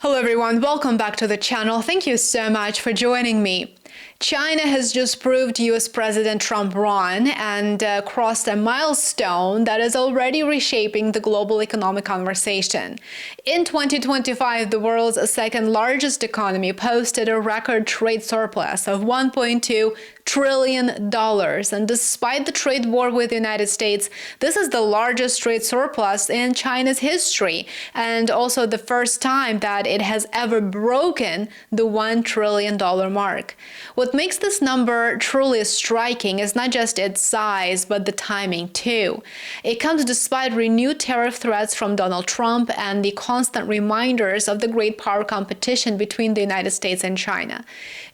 Hello everyone, welcome back to the channel. Thank you so much for joining me. China has just proved US President Trump wrong and crossed a milestone that is already reshaping the global economic conversation. In 2025, the world's second largest economy posted a record trade surplus of $1.2 trillion. And despite the trade war with the United States, this is the largest trade surplus in China's history, and also the first time that it has ever broken the $1 trillion mark. What makes this number truly striking is not just its size, but the timing too. It comes despite renewed tariff threats from Donald Trump and the constant reminders of the great power competition between the United States and China.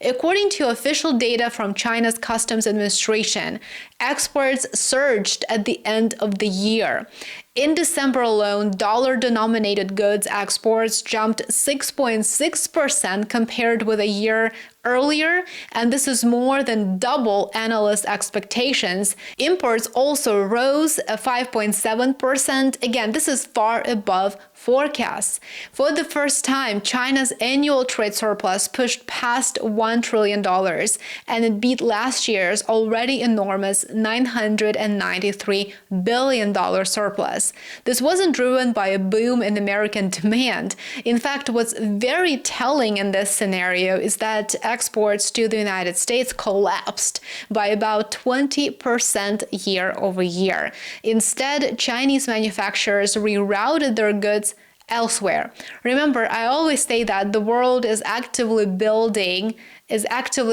According to official data from China's Customs Administration, exports surged at the end of the year. In December alone, dollar-denominated goods exports jumped 6.6% compared with a year earlier, and this is more than double analyst expectations. Imports also rose 5.7%. Again, this is far above forecasts. For the first time, China's annual trade surplus pushed past $1 trillion, and it beat last year's already enormous $993 billion surplus. This wasn't driven by a boom in American demand. In fact, what's very telling in this scenario is that exports to the United States collapsed by about 20% year over year. Instead, Chinese manufacturers rerouted their goods elsewhere. Remember, I always say that the world is actively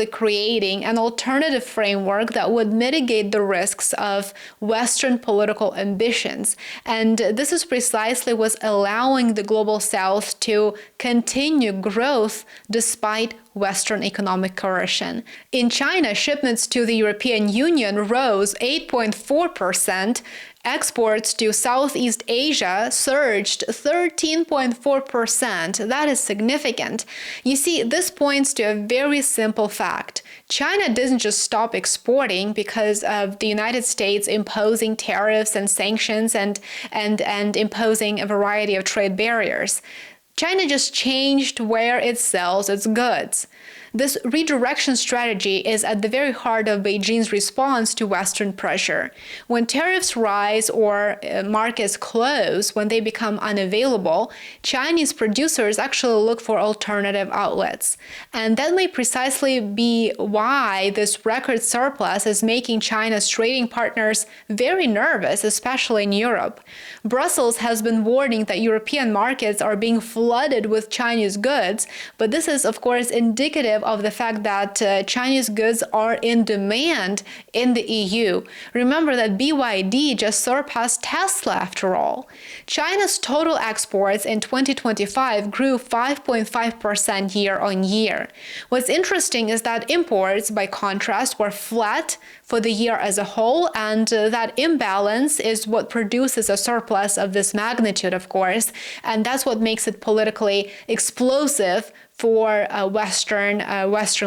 creating an alternative framework that would mitigate the risks of Western political ambitions. And this is precisely what's allowing the global South to continue growth despite Western economic coercion. In China, shipments to the European Union rose 8.4%. Exports to Southeast Asia surged 13.4%. That is significant. You see, this points to a very simple fact. China didn't just stop exporting because of the United States imposing tariffs and sanctions and imposing a variety of trade barriers. China just changed where it sells its goods. This redirection strategy is at the very heart of Beijing's response to Western pressure. When tariffs rise or markets close, when they become unavailable, Chinese producers actually look for alternative outlets. And that may precisely be why this record surplus is making China's trading partners very nervous, especially in Europe. Brussels has been warning that European markets are being flooded with Chinese goods, but this is, of course, indicative of the fact that Chinese goods are in demand in the EU. Remember that BYD just surpassed Tesla after all. China's total exports in 2025 grew 5.5% year on year. What's interesting is that imports, by contrast, were flat for the year as a whole, and that imbalance is what produces a surplus of this magnitude, of course, and that's what makes it politically explosive for Western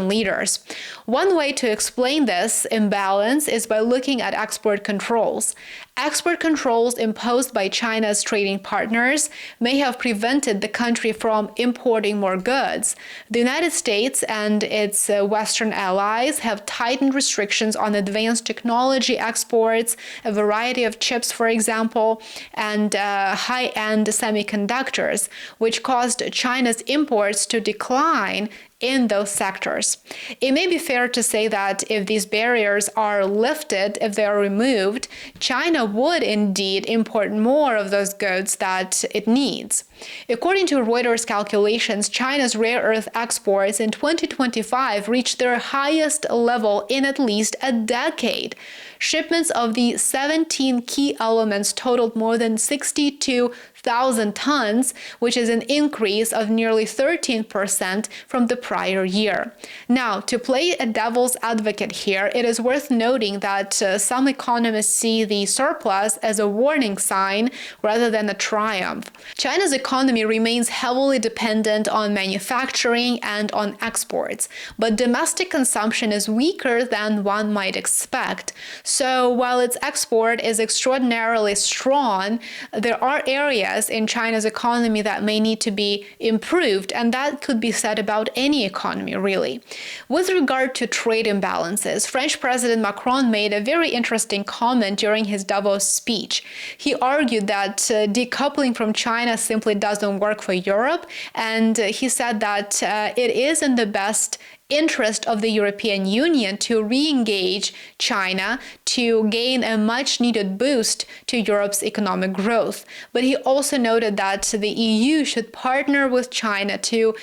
leaders. One way to explain this imbalance is by looking at export controls. Export controls imposed by China's trading partners may have prevented the country from importing more goods. The United States and its Western allies have tightened restrictions on advanced technology exports, a variety of chips, for example, and high-end semiconductors, which caused China's imports to decline in those sectors. It may be fair to say that if these barriers are lifted, if they are removed, China would indeed import more of those goods that it needs. According to Reuters calculations, China's rare earth exports in 2025 reached their highest level in at least a decade. Shipments of the 17 key elements totaled more than 62,000 tons, which is an increase of nearly 13% from the prior year. Now, to play a devil's advocate here, it is worth noting that some economists see the surplus as a warning sign rather than a triumph. China's economy remains heavily dependent on manufacturing and on exports, but domestic consumption is weaker than one might expect. So while its export is extraordinarily strong, there are areas areas in China's economy that may need to be improved, and that could be said about any economy, really. With regard to trade imbalances, French President Macron made a very interesting comment during his Davos speech. He argued that decoupling from China simply doesn't work for Europe, and he said that it is in the best interest of the European Union to re-engage China to gain a much-needed boost to Europe's economic growth. But he also noted that the EU should partner with China to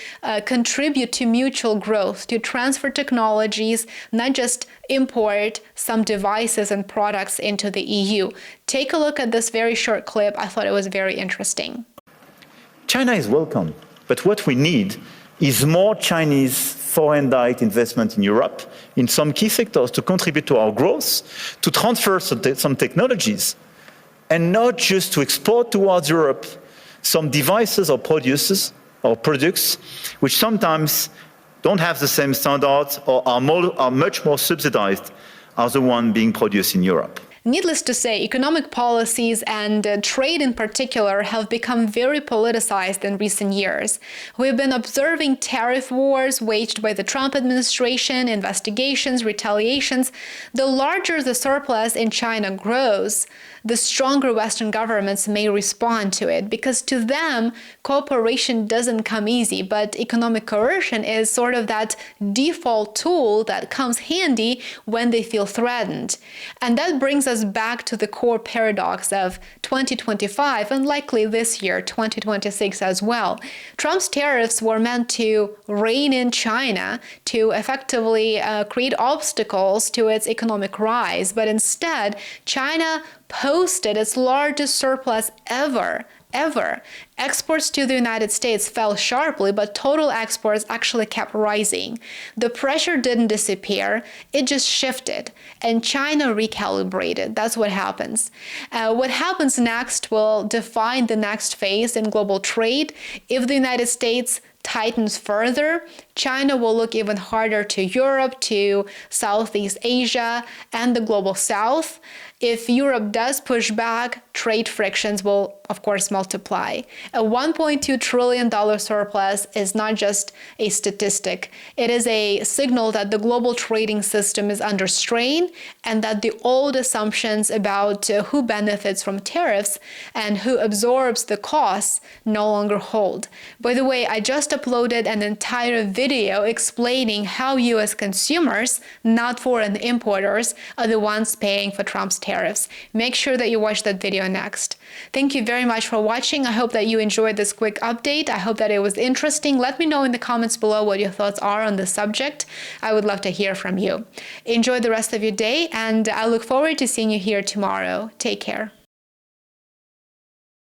contribute to mutual growth, to transfer technologies, not just import some devices and products into the EU. Take a look at this very short clip. I thought it was very interesting. China is welcome, but what we need is more Chinese foreign direct investment in Europe, in some key sectors, to contribute to our growth, to transfer some technologies, and not just to export towards Europe some devices or products which sometimes don't have the same standards or are much more subsidized as the one being produced in Europe. Needless to say, economic policies and trade in particular have become very politicized in recent years. We've been observing tariff wars waged by the Trump administration, investigations, retaliations. The larger the surplus in China grows, the stronger Western governments may respond to it, because to them, cooperation doesn't come easy, but economic coercion is sort of that default tool that comes handy when they feel threatened. And that brings us back to the core paradox of 2025 and likely this year, 2026 as well. Trump's tariffs were meant to rein in China, to effectively create obstacles to its economic rise, but instead, China posted its largest surplus ever. Exports to the United States fell sharply, but total exports actually kept rising. The pressure didn't disappear, it just shifted, and China recalibrated. That's what happens. What happens next will define the next phase in global trade. If the United States tightens further, China will look even harder to Europe, to Southeast Asia, and the global South. If Europe does push back, trade frictions will, of course, multiply. A $1.2 trillion surplus is not just a statistic. It is a signal that the global trading system is under strain and that the old assumptions about who benefits from tariffs and who absorbs the costs no longer hold. By the way, I just uploaded an entire video explaining how U.S. consumers, not foreign importers, are the ones paying for Trump's tariffs. Make sure that you watch that video next. Thank you very much for watching. I hope that you enjoyed this quick update. I hope that it was interesting. Let me know in the comments below what your thoughts are on the subject. I would love to hear from you. Enjoy the rest of your day, and I look forward to seeing you here tomorrow. Take care.